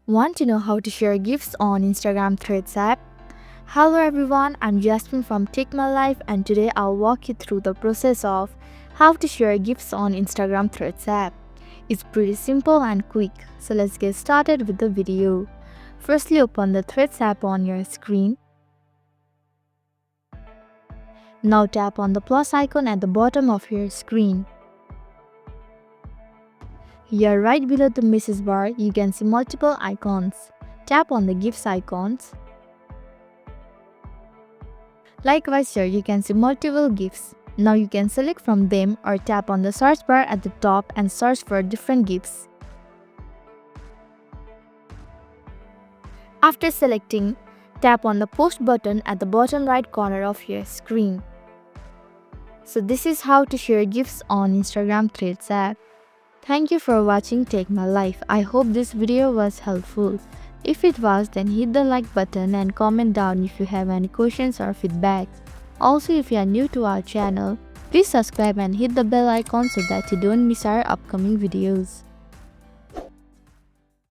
Want to know how to share GIFs on Instagram Threads app? Hello everyone, I'm Jasmine from Take My Life and today I'll walk you through the process of how to share GIFs on Instagram Threads app. It's pretty simple and quick, so let's get started with the video. Firstly, open the Threads app on your screen. Now tap on the plus icon at the bottom of your screen. Here, right below the message bar, you can see multiple icons. Tap on the GIFs icons. Likewise, here you can see multiple GIFs. Now you can select from them or tap on the search bar at the top and search for different GIFs. After selecting, tap on the post button at the bottom right corner of your screen. So this is how to share GIFs on Instagram Threads app. Thank you for watching Take My Life. I hope this video was helpful. If it was, then hit the like button and comment down if you have any questions or feedback. Also, if you are new to our channel, please subscribe and hit the bell icon so that you don't miss our upcoming videos.